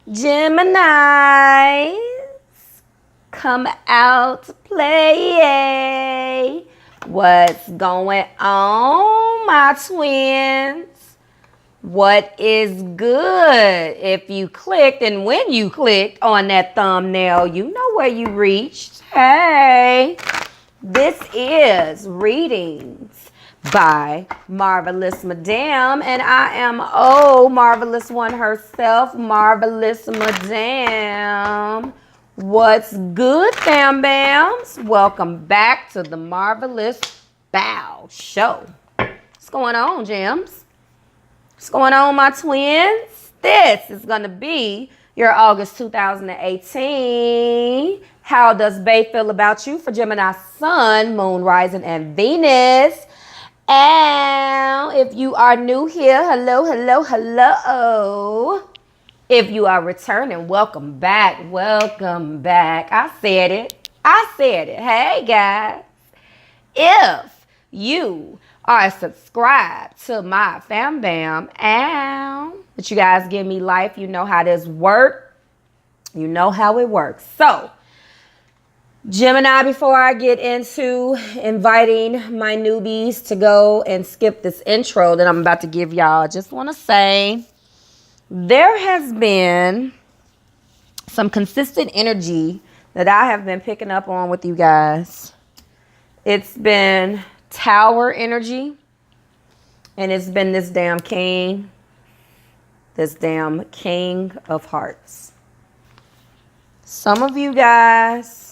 Gemini, come out to play. What's going on, my twins? What is good? If you clicked and when you clicked on that thumbnail, you know where you reached. Hey, this is Readings by Marvelous Madame, and I am Marvelous One herself, Marvelous Madame. What's good, fam bams? Welcome back to the Marvelous Bow Show. What's going on, gems? What's going on, my twins? This is going to be your August 2018. How does Bae feel about you for Gemini Sun, Moon, Rising, and Venus? And if you are new here, hello, hello, hello. If you are returning, welcome back, welcome back. I said it. Hey, guys. If you are subscribed to my fam bam, and but you guys give me life, you know how this works. You know how it works. So, Gemini, before I get into inviting my newbies to go and skip this intro that I'm about to give y'all, I just want to say there has been some consistent energy that I have been picking up on with you guys. It's been Tower energy, and it's been this damn king of hearts. Some of you guys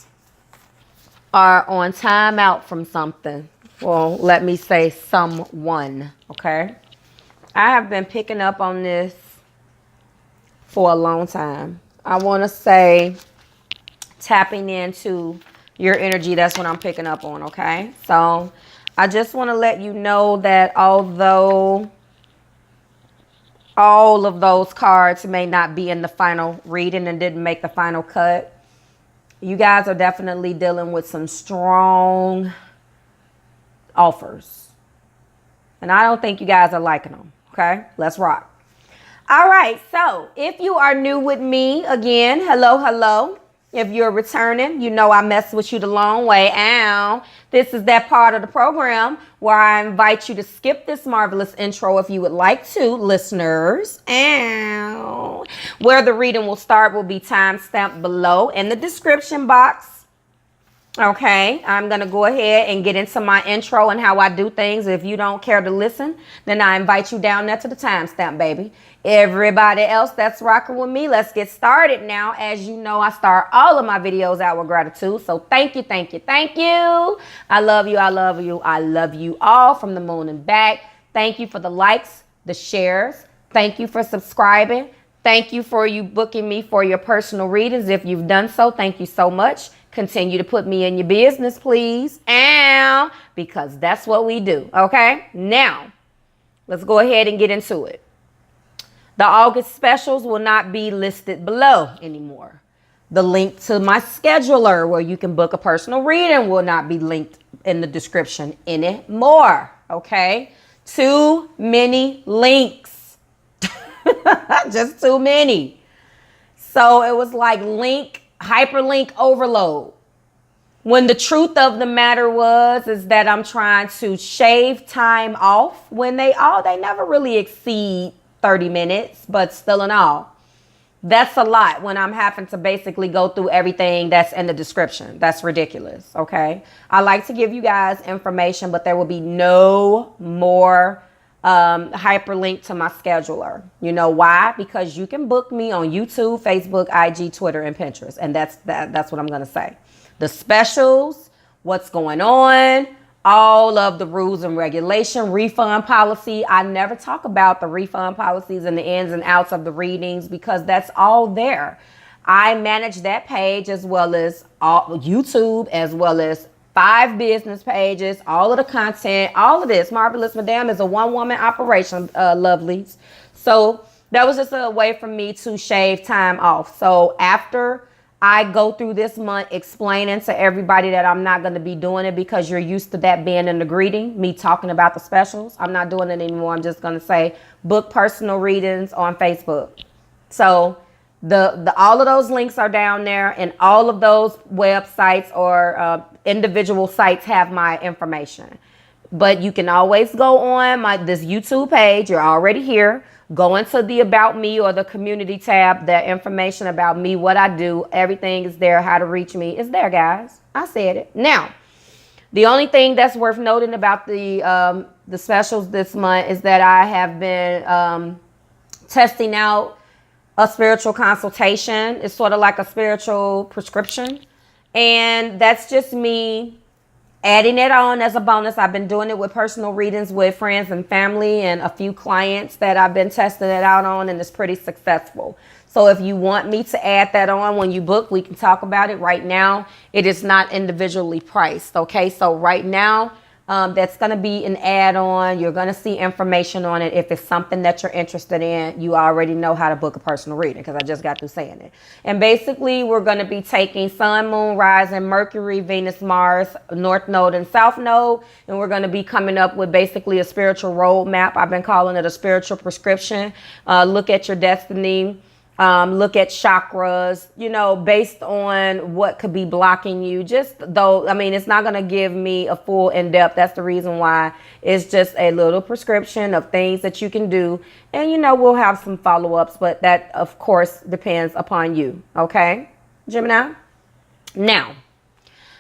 are on time out from something. Well, let me say someone, okay? I have been picking up on this for a long time. I want to say tapping into your energy, that's what I'm picking up on, okay? So I just want to let you know that although all of those cards may not be in the final reading and didn't make the final cut, you guys are definitely dealing with some strong offers. And I don't think you guys are liking them. Okay, let's rock. All right, so if you are new with me, again, hello, hello. If you're returning, you know I mess with you the long way. And this is that part of the program where I invite you to skip this marvelous intro if you would like to, listeners. And where the reading will start will be timestamped below in the description box. Okay, I'm going to go ahead and get into my intro and how I do things. If you don't care to listen, then I invite you down there to the timestamp, baby. Everybody else that's rocking with me, let's get started now. As you know, I start all of my videos out with gratitude. So thank you, thank you, thank you. I love you, I love you, I love you all from the moon and back. Thank you for the likes, the shares. Thank you for subscribing. Thank you for you booking me for your personal readings. If you've done so, thank you so much. Continue to put me in your business, please. And because that's what we do. Okay, now let's go ahead and get into it. The August specials will not be listed below anymore. The link to my scheduler where you can book a personal reading will not be linked in the description anymore. Okay, too many links. Just too many. So it was like hyperlink overload. When the truth of the matter is that I'm trying to shave time off when they never really exceed 30 minutes, but still in all. That's a lot when I'm having to basically go through everything that's in the description. That's ridiculous, okay? I like to give you guys information, but there will be no more hyperlink to my scheduler. You know why? Because you can book me on YouTube, Facebook, IG, Twitter, and Pinterest. And that's what I'm going to say. The specials, what's going on, all of the rules and regulation, refund policy. I never talk about the refund policies and the ins and outs of the readings because that's all there. I manage that page as well as YouTube, as well as 5 business pages, all of the content, all of this. Marvelous Madame is a one-woman operation, lovelies. So that was just a way for me to shave time off. So after I go through this month explaining to everybody that I'm not going to be doing it because you're used to that being in the greeting, me talking about the specials, I'm not doing it anymore. I'm just going to say book personal readings on Facebook. So All of those links are down there, and all of those websites or individual sites have my information. But you can always go on this YouTube page. You're already here. Go into the About Me or the Community tab. The information about me, what I do, everything is there. How to reach me is there, guys. I said it. Now, the only thing that's worth noting about the specials this month is that I have been testing out a spiritual consultation. It's sort of like a spiritual prescription. And that's just me adding it on as a bonus. I've been doing it with personal readings with friends and family and a few clients that I've been testing it out on, and it's pretty successful. So if you want me to add that on when you book, we can talk about it. Right now, it is not individually priced. Okay, so right now, that's going to be an add-on. You're going to see information on it. If it's something that you're interested in, you already know how to book a personal reading, because I just got through saying it. And basically, we're going to be taking Sun, Moon, Rising, Mercury, Venus, Mars, North Node, and South Node. And we're going to be coming up with basically a spiritual roadmap. I've been calling it a spiritual prescription. Look at your destiny. Look at chakras, based on what could be blocking you. Just though, I mean, it's not going to give me a full in-depth. That's the reason why it's just a little prescription of things that you can do. And, we'll have some follow-ups, but that, of course, depends upon you. Okay, Gemini? Now,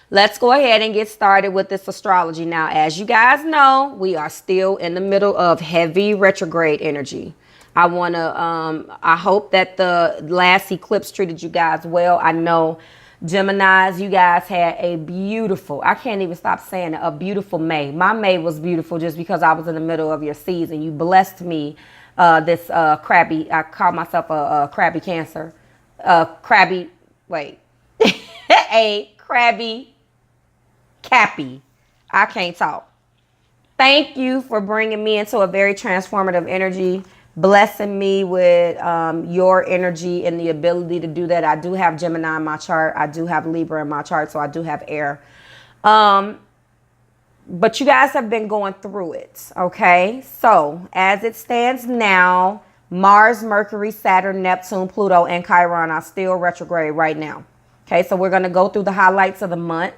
let's go ahead and get started with this astrology. Now, as you guys know, we are still in the middle of heavy retrograde energy. I hope that the last eclipse treated you guys well. I know Geminis, you guys had a beautiful, I can't even stop saying it, a beautiful May. My May was beautiful just because I was in the middle of your season. You blessed me, crabby, I call myself a crabby Cancer. A crabby Cappy. I can't talk. Thank you for bringing me into a very transformative energy, blessing me with your energy and the ability to do that. I do have Gemini in my chart. I do have Libra in my chart, so I do have air. But you guys have been going through it, okay? So as it stands now, Mars, Mercury, Saturn, Neptune, Pluto, and Chiron are still retrograde right now. Okay, so we're going to go through the highlights of the month.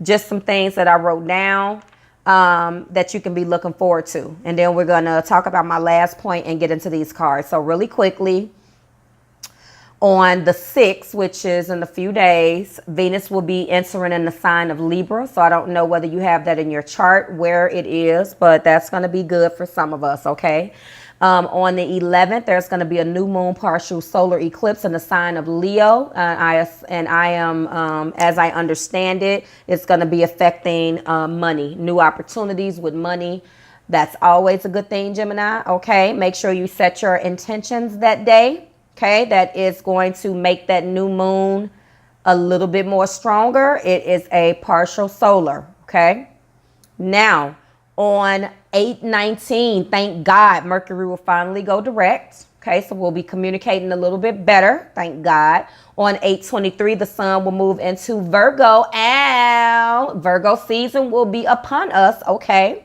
Just some things that I wrote down that you can be looking forward to. And then we're going to talk about my last point and get into these cards. So really quickly, on the 6th, which is in a few days, Venus will be entering in the sign of Libra. So I don't know whether you have that in your chart, where it is, but that's going to be good for some of us, okay? On the 11th, there's going to be a new moon partial solar eclipse in the sign of Leo. As I understand it, it's going to be affecting money, new opportunities with money. That's always a good thing, Gemini. Okay, make sure you set your intentions that day. Okay, that is going to make that new moon a little bit more stronger. It is a partial solar. Okay, now on 8/19, thank God, Mercury will finally go direct. Okay, so we'll be communicating a little bit better, thank God. On 8/23, the sun will move into Virgo, and Virgo season will be upon us, okay?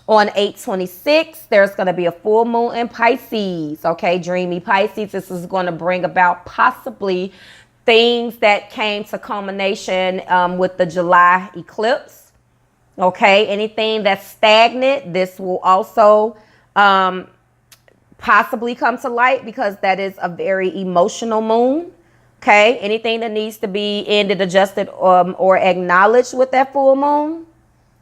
On 8/26, there's going to be a full moon in Pisces, okay? Dreamy Pisces, this is going to bring about possibly things that came to culmination with the July eclipse. Okay, anything that's stagnant, this will also possibly come to light, because that is a very emotional moon. Okay, anything that needs to be ended, adjusted, or acknowledged with that full moon,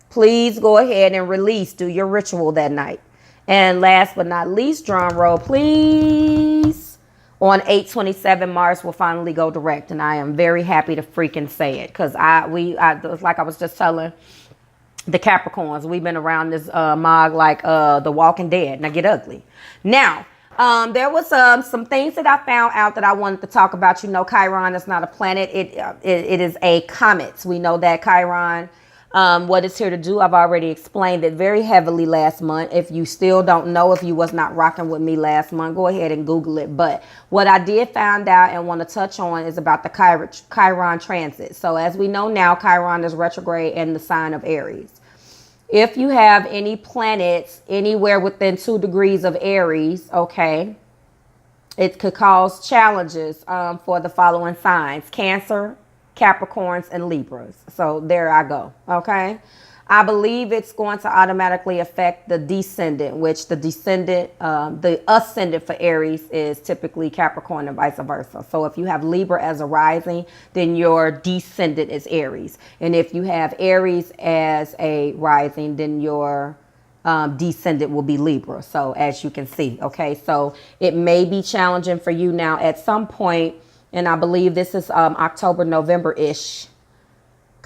please go ahead and release. Do your ritual that night. And last but not least, drum roll, please. On 8/27, Mars will finally go direct, and I am very happy to freaking say it, because like I was just telling the Capricorns, we've been around this mog like The Walking Dead. Now get ugly. Now, there was some things that I found out that I wanted to talk about. Chiron is not a planet. It is a comet. We know that Chiron, what it's here to do, I've already explained it very heavily last month. If you still don't know, if you was not rocking with me last month, go ahead and Google it. But what I did find out and want to touch on is about the Chiron transit. So as we know now, Chiron is retrograde in the sign of Aries. If you have any planets anywhere within 2 degrees of Aries, okay, It could cause challenges for the following signs: Cancer, Capricorns, and Libras. So there I go. Okay. I believe it's going to automatically affect the descendant, which the ascendant for Aries is typically Capricorn and vice versa. So if you have Libra as a rising, then your descendant is Aries. And if you have Aries as a rising, then your descendant will be Libra. So as you can see, okay, so it may be challenging for you now at some point, and I believe this is October, November-ish.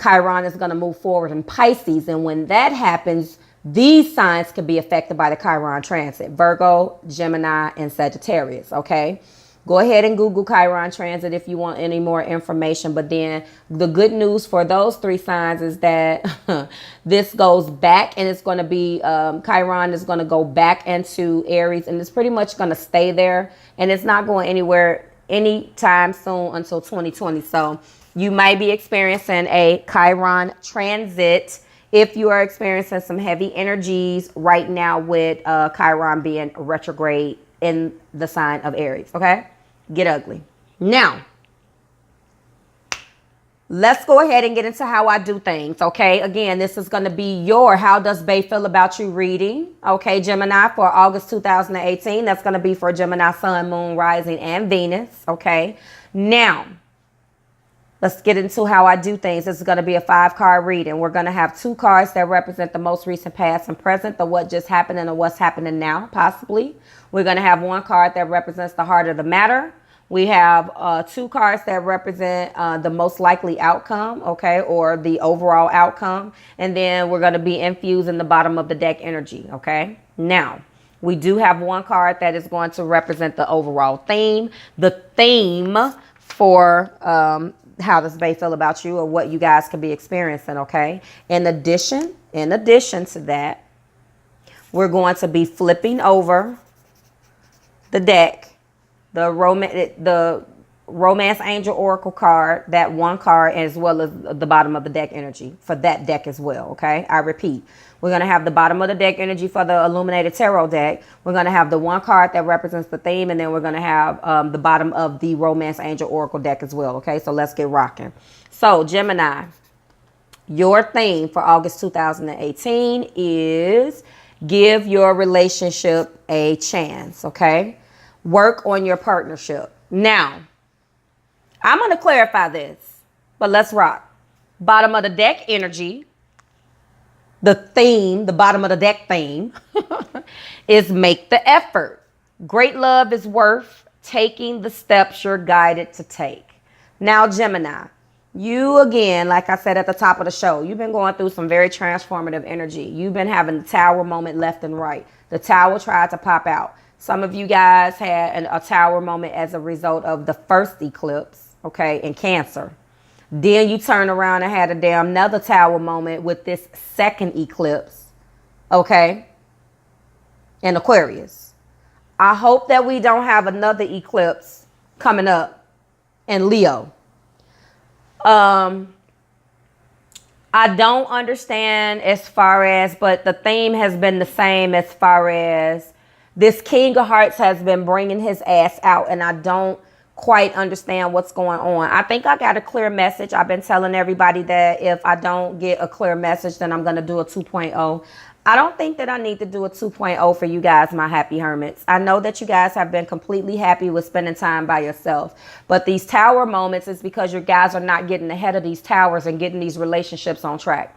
Chiron is going to move forward in Pisces, and when that happens, these signs could be affected by the Chiron transit: Virgo, Gemini, and Sagittarius. Okay, go ahead and Google Chiron transit if you want any more information. But then the good news for those three signs is that this goes back, and it's going to be Chiron is going to go back into Aries, and it's pretty much going to stay there, and it's not going anywhere anytime soon until 2020. So you might be experiencing a Chiron transit if you are experiencing some heavy energies right now with Chiron being retrograde in the sign of Aries. Okay, get ugly. Now, let's go ahead and get into how I do things. Okay, again, this is going to be your How Does Bae Feel About You reading. Okay, Gemini, for August 2018. That's going to be for Gemini, Sun, Moon, Rising, and Venus. Okay, now let's get into how I do things. This is going to be a 5-card reading. We're going to have 2 cards that represent the most recent past and present, the what just happened and the what's happening now, possibly. We're going to have 1 card that represents the heart of the matter. We have 2 cards that represent the most likely outcome, okay, or the overall outcome. And then we're going to be infusing the bottom of the deck energy, okay? Now, we do have 1 card that is going to represent the overall theme. The theme for how does Bae feel about you, or what you guys could be experiencing, okay? In addition to that, we're going to be flipping over the deck, the Romance Angel Oracle card, that 1 card, as well as the bottom of the deck energy for that deck as well, okay? I repeat, we're going to have the bottom of the deck energy for the Illuminated Tarot deck. We're going to have the 1 card that represents the theme, and then we're going to have the bottom of the Romance Angel Oracle deck as well, okay? So let's get rocking. So, Gemini, your theme for August 2018 is give your relationship a chance, okay? Work on your partnership. Now, I'm going to clarify this, but let's rock. Bottom of the deck energy, the theme, the bottom of the deck theme is make the effort. Great love is worth taking the steps you're guided to take. Now, Gemini, you again, like I said at the top of the show, you've been going through some very transformative energy. You've been having the tower moment left and right. The tower tried to pop out. Some of you guys had a tower moment as a result of the first eclipse, okay, in Cancer. Then you turn around and had a damn another tower moment with this second eclipse, okay, in Aquarius. I hope that we don't have another eclipse coming up in Leo. I don't understand as far as, but the theme has been the same as far as this King of Hearts has been bringing his ass out, and I don't quite understand what's going on. I think I got a clear message. I've been telling everybody that if I don't get a clear message, then I'm going to do a 2.0. I don't think that I need to do a 2.0 for you guys, my happy hermits. I know that you guys have been completely happy with spending time by yourself, but these tower moments is because you guys are not getting ahead of these towers and getting these relationships on track.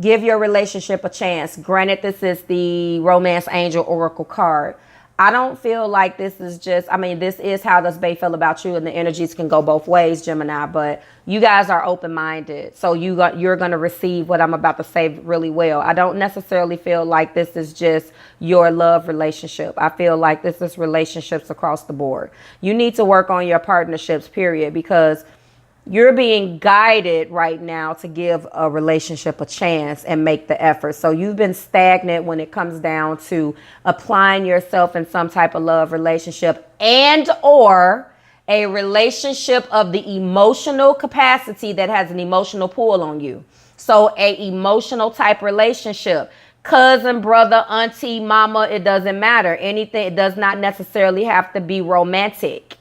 Give your relationship a chance. Granted, this is the Romance Angel Oracle card. I don't feel like this is just, I mean, this is how does Bae feel about you, and the energies can go both ways, Gemini, but you guys are open-minded. So you're going to receive what I'm about to say really well. I don't necessarily feel like this is just your love relationship. I feel like this is relationships across the board. You need to work on your partnerships, period, because you're being guided right now to give a relationship a chance and make the effort. So you've been stagnant when it comes down to applying yourself in some type of love relationship and or a relationship of the emotional capacity that has an emotional pull on you. So a emotional type relationship. cousin, brother, auntie, mama, it doesn't matter. Anything, it does not necessarily have to be romantic.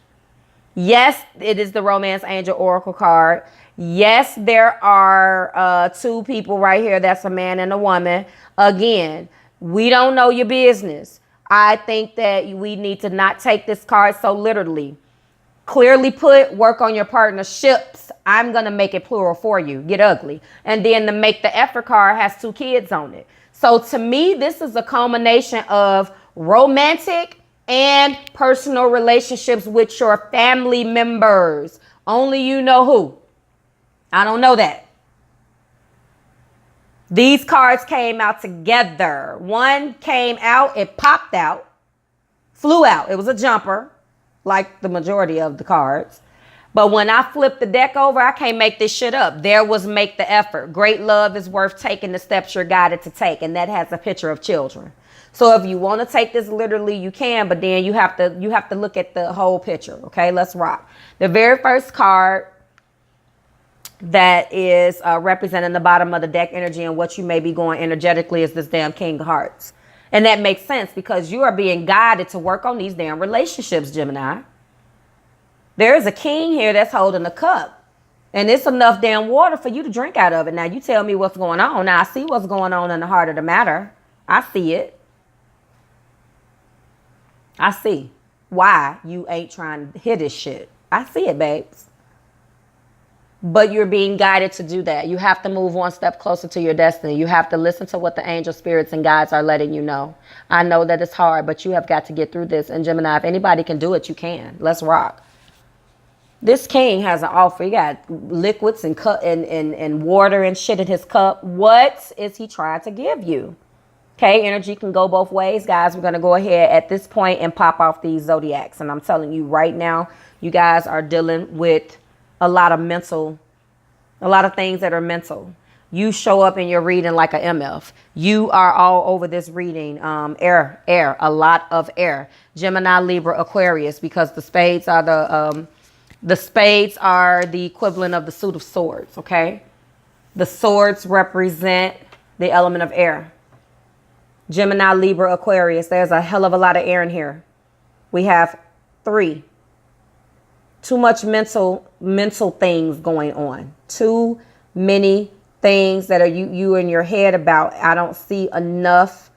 Yes, it is the Romance Angel Oracle card. Yes, there are two people right here. That's a man and a woman. Again, we don't know your business. I think that we need to not take this card so literally. Clearly put, work on your partnerships. I'm going to make it plural for you. Get ugly. And then the make the effort card has 2 kids on it. So to me, this is a culmination of romantic and personal relationships with your family members. Only you know who. I don't know that. These cards came out together. One came out, it popped out, flew out. It was a jumper, like the majority of the cards. But when I flipped the deck over, I can't make this shit up. There was make the effort. Great love is worth taking the steps you're guided to take. And that has a picture of children. So if you want to take this literally, you can, but then you have to look at the whole picture. Okay, let's rock. The very first card that is representing the bottom of the deck energy and what you may be going energetically is this damn King of Hearts. And that makes sense because you are being guided to work on these damn relationships, Gemini. There is a king here that's holding a cup. And it's enough damn water for you to drink out of it. Now, you tell me what's going on. Now, I see what's going on in the heart of the matter. I see it. I see why you ain't trying to hit this shit. I see it, babes. But you're being guided to do that. You have to move one step closer to your destiny. You have to listen to what the angel spirits and guides are letting you know. I know that it's hard, but you have got to get through this. And Gemini, if anybody can do it, you can. Let's rock. This king has an offer. He got liquids and water and shit in his cup. What is he trying to give you? Okay, energy can go both ways. Guys, we're going to go ahead at this point and pop off these zodiacs. And I'm telling you right now, you guys are dealing with a lot of things that are mental. You show up in your reading like a MF. You are all over this reading. Air, a lot of air. Gemini, Libra, Aquarius, because the spades are the equivalent of the suit of swords, okay? The swords represent the element of air. Gemini, Libra, Aquarius. There's a hell of a lot of air in here. We have 3. Too much mental things going on. Too many things that are you in your head about. I don't see enough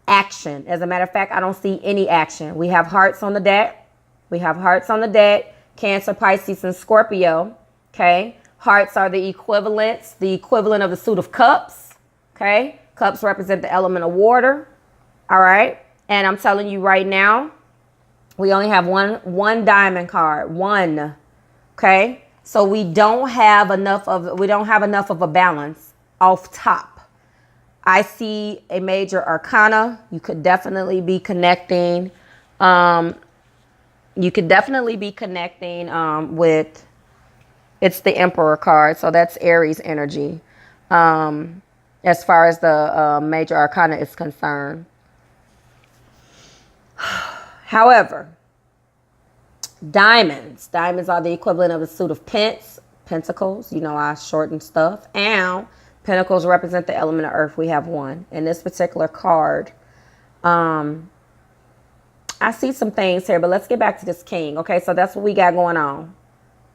action. As a matter of fact, I don't see any action. We have hearts on the deck. Cancer, Pisces, and Scorpio. Okay. Hearts are the equivalent of the suit of cups. Okay. Cups represent the element of water. All right. And I'm telling you right now, we only have one diamond card. One. Okay. So we don't have enough of a balance off top. I see a major arcana. You could definitely be connecting. With, it's the Emperor card. So that's Aries energy. As far as the major arcana is concerned. However, diamonds are the equivalent of a suit of pentacles. You know, I shorten stuff. And pentacles represent the element of earth. We have 1. In this particular card, I see some things here, but let's get back to this king. Okay, so that's what we got going on.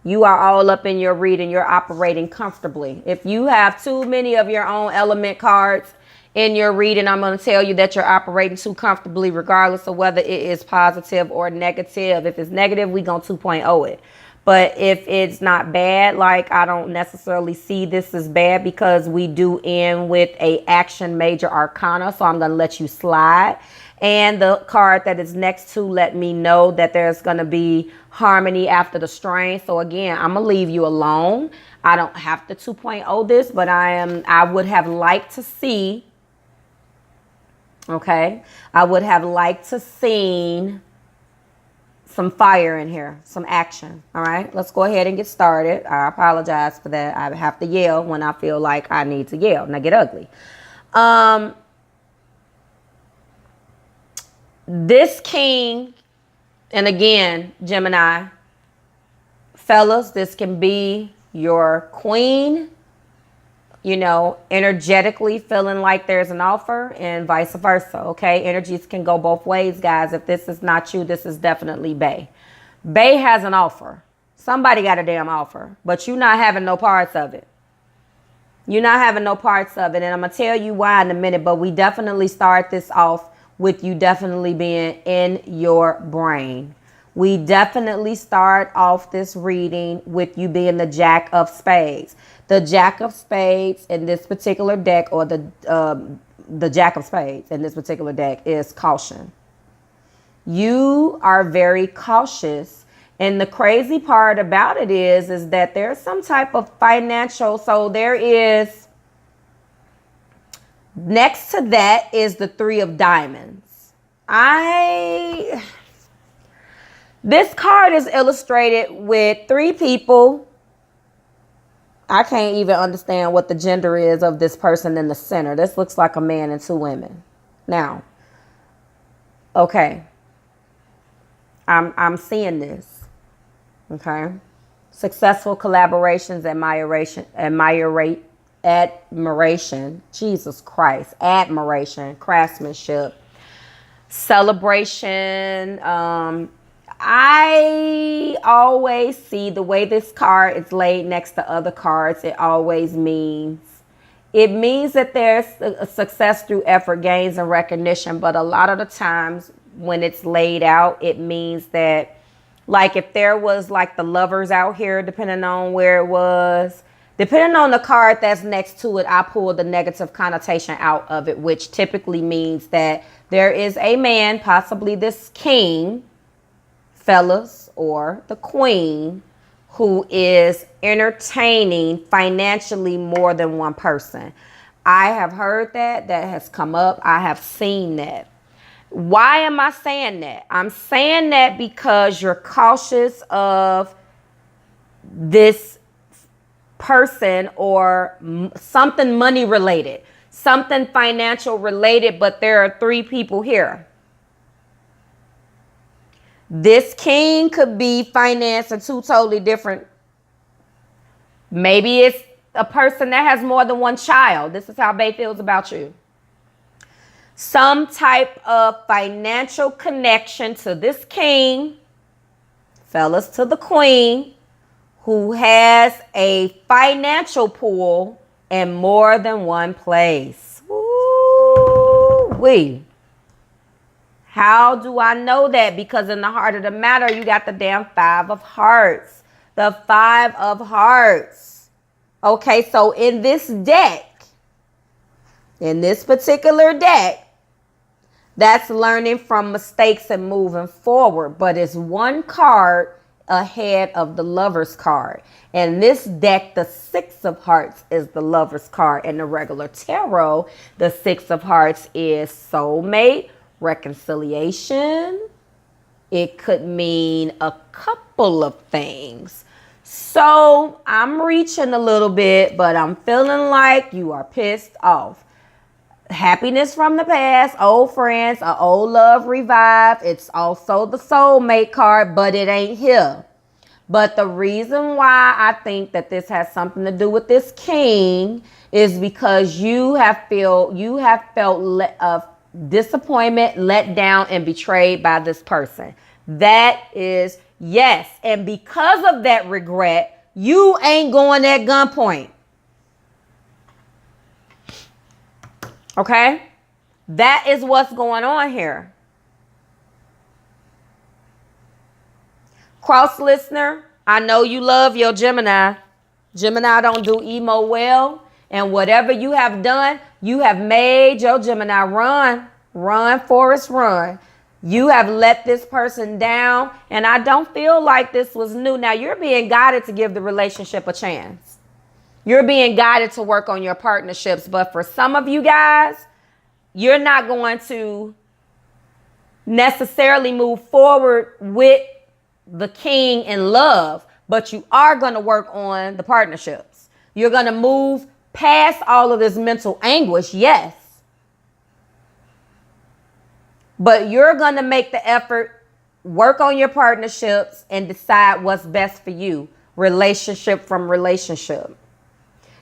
You are all up in your reading. You're operating comfortably. If you have too many of your own element cards in your reading, I'm going to tell you that you're operating too comfortably, regardless of whether it is positive or negative. If it's negative, we going to 2.0 it. But if it's not bad, like I don't necessarily see this as bad because we do end with a action major arcana. So I'm going to let you slide. And the card that is next to let me know that there's going to be harmony after the strain. So again, I'm going to leave you alone. I don't have to 2.0 this, but I would have liked to see. Okay. I would have liked to seen some fire in here, some action. All right. Let's go ahead and get started. I apologize for that. I have to yell when I feel like I need to yell. Now get ugly. This king, and again, Gemini, fellas, this can be your queen, you know, energetically feeling like there's an offer and vice versa. Okay. Energies can go both ways, guys. If this is not you, this is definitely Bae. Bae has an offer. Somebody got a damn offer, but you're not having no parts of it. You're not having no parts of it. And I'm going to tell you why in a minute, but we definitely start this off with you definitely being in your brain. We definitely start off this reading with you being the Jack of Spades. The Jack of Spades in this particular deck, or the Jack of Spades in this particular deck, is caution. You are very cautious. And the crazy part about it is that there's some type of financial, so there is, next to that is the Three of Diamonds. This card is illustrated with three people. I can't even understand what the gender is of this person in the center. This looks like a man and two women. Now, okay. I'm seeing this. Okay. Successful collaborations, admiration, Jesus Christ, admiration, craftsmanship, celebration. I always see the way this card is laid next to other cards. It means that there's a success through effort, gains, and recognition. But a lot of the times when it's laid out, it means that, like, if there was like the Lovers out here, depending on where it was, depending on the card that's next to it, I pulled the negative connotation out of it, which typically means that there is a man, possibly this king, fellas, or the queen, who is entertaining financially more than one person. I have heard that. That has come up. I have seen that. Why am I saying that? I'm saying that because you're cautious of this person or something money related, something financial related, but there are three people here. This king could be financing two totally different. Maybe it's a person that has more than one child. This is how Bae feels about you. Some type of financial connection to this king, fellas, to the queen, who has a financial pool in more than one place. Woo-wee. How do I know that? Because in the heart of the matter, you got the damn Five of Hearts. The Five of Hearts. Okay, so in this deck, in this particular deck, that's learning from mistakes and moving forward. But it's one card ahead of the Lover's card. And this deck, the Six of Hearts is the Lover's card. In the regular tarot, the Six of Hearts is soulmate, reconciliation. It could mean a couple of things. So I'm reaching a little bit, but I'm feeling like you are pissed off. Happiness from the past, old friends, an old love revived. It's also the soulmate card, but it ain't here. But the reason why I think that this has something to do with this king is because you have felt disappointment, let down, and betrayed by this person. That is yes. And because of that regret, you ain't going at gunpoint. Okay? That is what's going on here. Cross listener, I know you love your Gemini. Gemini don't do emo well. And whatever you have done, you have made your Gemini run. Run, Forrest, run. You have let this person down. And I don't feel like this was new. Now, you're being guided to give the relationship a chance. You're being guided to work on your partnerships. But for some of you guys, you're not going to necessarily move forward with the king in love. But you are going to work on the partnerships. You're going to move past all of this mental anguish, yes. But you're going to make the effort, work on your partnerships, and decide what's best for you, relationship from relationship.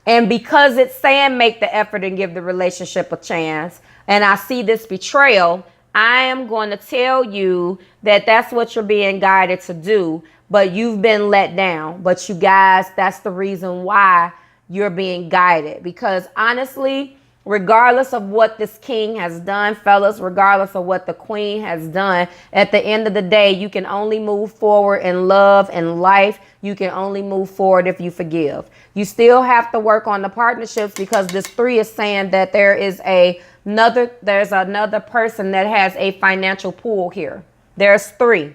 And because it's saying make the effort and give the relationship a chance, and I see this betrayal, I am going to tell you that that's what you're being guided to do, but you've been let down. But you guys, that's the reason why you're being guided. Because honestly, regardless of what this king has done, fellas, regardless of what the queen has done, at the end of the day, you can only move forward in love and life. You can only move forward if you forgive. You still have to work on the partnerships, because this 3 is saying that there's another person that has a financial pool here. There's 3.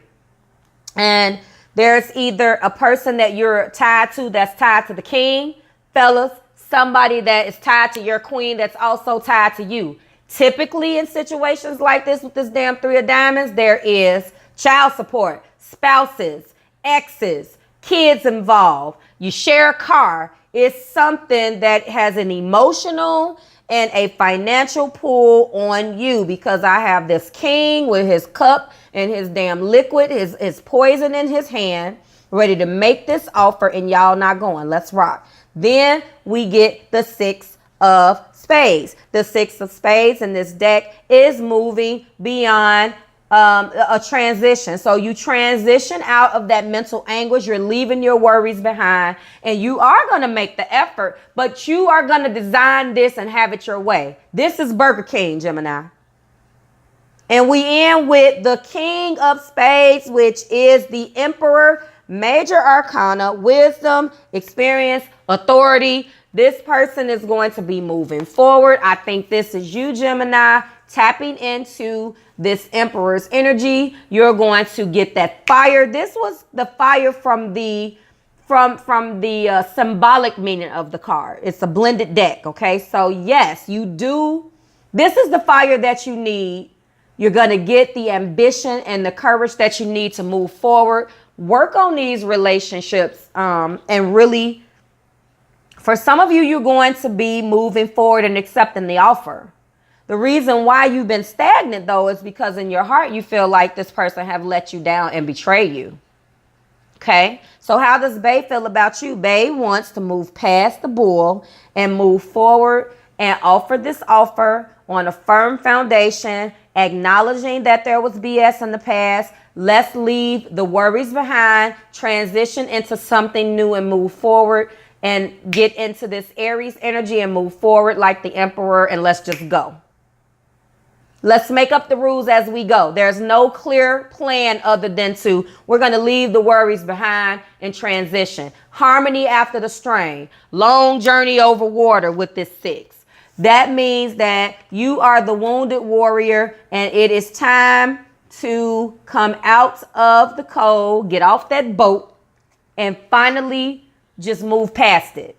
And there's either a person that you're tied to that's tied to the king, fellas, somebody that is tied to your queen that's also tied to you. Typically in situations like this with this damn 3 of diamonds, there is child support, spouses, exes, kids involved. You share a car. It's something that has an emotional and a financial pull on you, because I have this king with his cup and his damn liquid, his poison in his hand, ready to make this offer, and y'all not going. Let's rock. Then we get the 6 of spades. The 6 of spades in this deck is moving beyond a transition. So you transition out of that mental anguish. You're leaving your worries behind, and you are going to make the effort, but you are going to design this and have it your way. This is Burger King, Gemini. And we end with the King of Spades, which is the Emperor, major arcana, wisdom, experience, authority. This person is going to be moving forward. I think this is you, Gemini, tapping into this Emperor's energy. You're going to get that fire. This was the fire from the symbolic meaning of the card. It's a blended deck. Okay. So yes, you do. This is the fire that you need. You're going to get the ambition and the courage that you need to move forward. Work on these relationships, and really, for some of you, you're going to be moving forward and accepting the offer. The reason why you've been stagnant, though, is because in your heart, you feel like this person have let you down and betrayed you. Okay. So how does Bae feel about you? Bae wants to move past the bull and move forward and offer this offer on a firm foundation, acknowledging that there was BS in the past. Let's leave the worries behind, transition into something new and move forward, and get into this Aries energy and move forward like the Emperor, and let's just go. Let's make up the rules as we go. There's no clear plan other than we're going to leave the worries behind and transition. Harmony after the strain. Long journey over water with this 6. That means that you are the wounded warrior, and it is time to come out of the cold, get off that boat, and finally just move past it.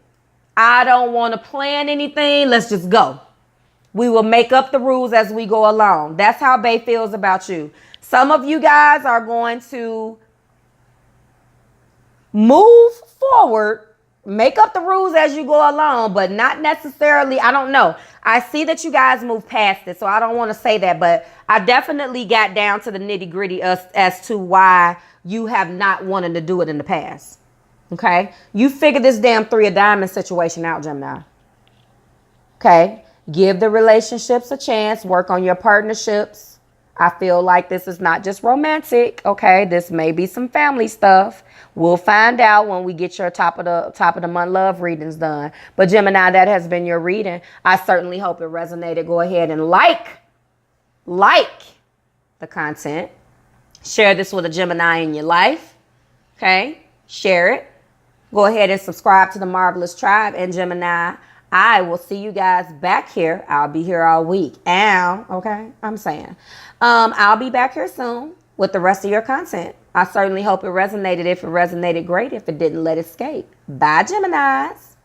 I don't want to plan anything. Let's just go. We will make up the rules as we go along. That's how Bae feels about you. Some of you guys are going to move forward, make up the rules as you go along, but not necessarily, I don't know. I see that you guys move past it, so I don't want to say that, but I definitely got down to the nitty gritty as to why you have not wanted to do it in the past. Okay. You figure this damn 3 of diamonds situation out, Gemini. Okay. Give the relationships a chance. Work on your partnerships. I feel like this is not just romantic. Okay. This may be some family stuff. We'll find out when we get your top of the month love readings done. But Gemini, that has been your reading. I certainly hope it resonated. Go ahead and like the content. Share this with a Gemini in your life. Okay. Share it. Go ahead and subscribe to the Marvelous Tribe. And Gemini, I will see you guys back here. I'll be here all week. Okay, I'm saying. I'll be back here soon with the rest of your content. I certainly hope it resonated. If it resonated, great. If it didn't, let it escape. Bye, Geminis.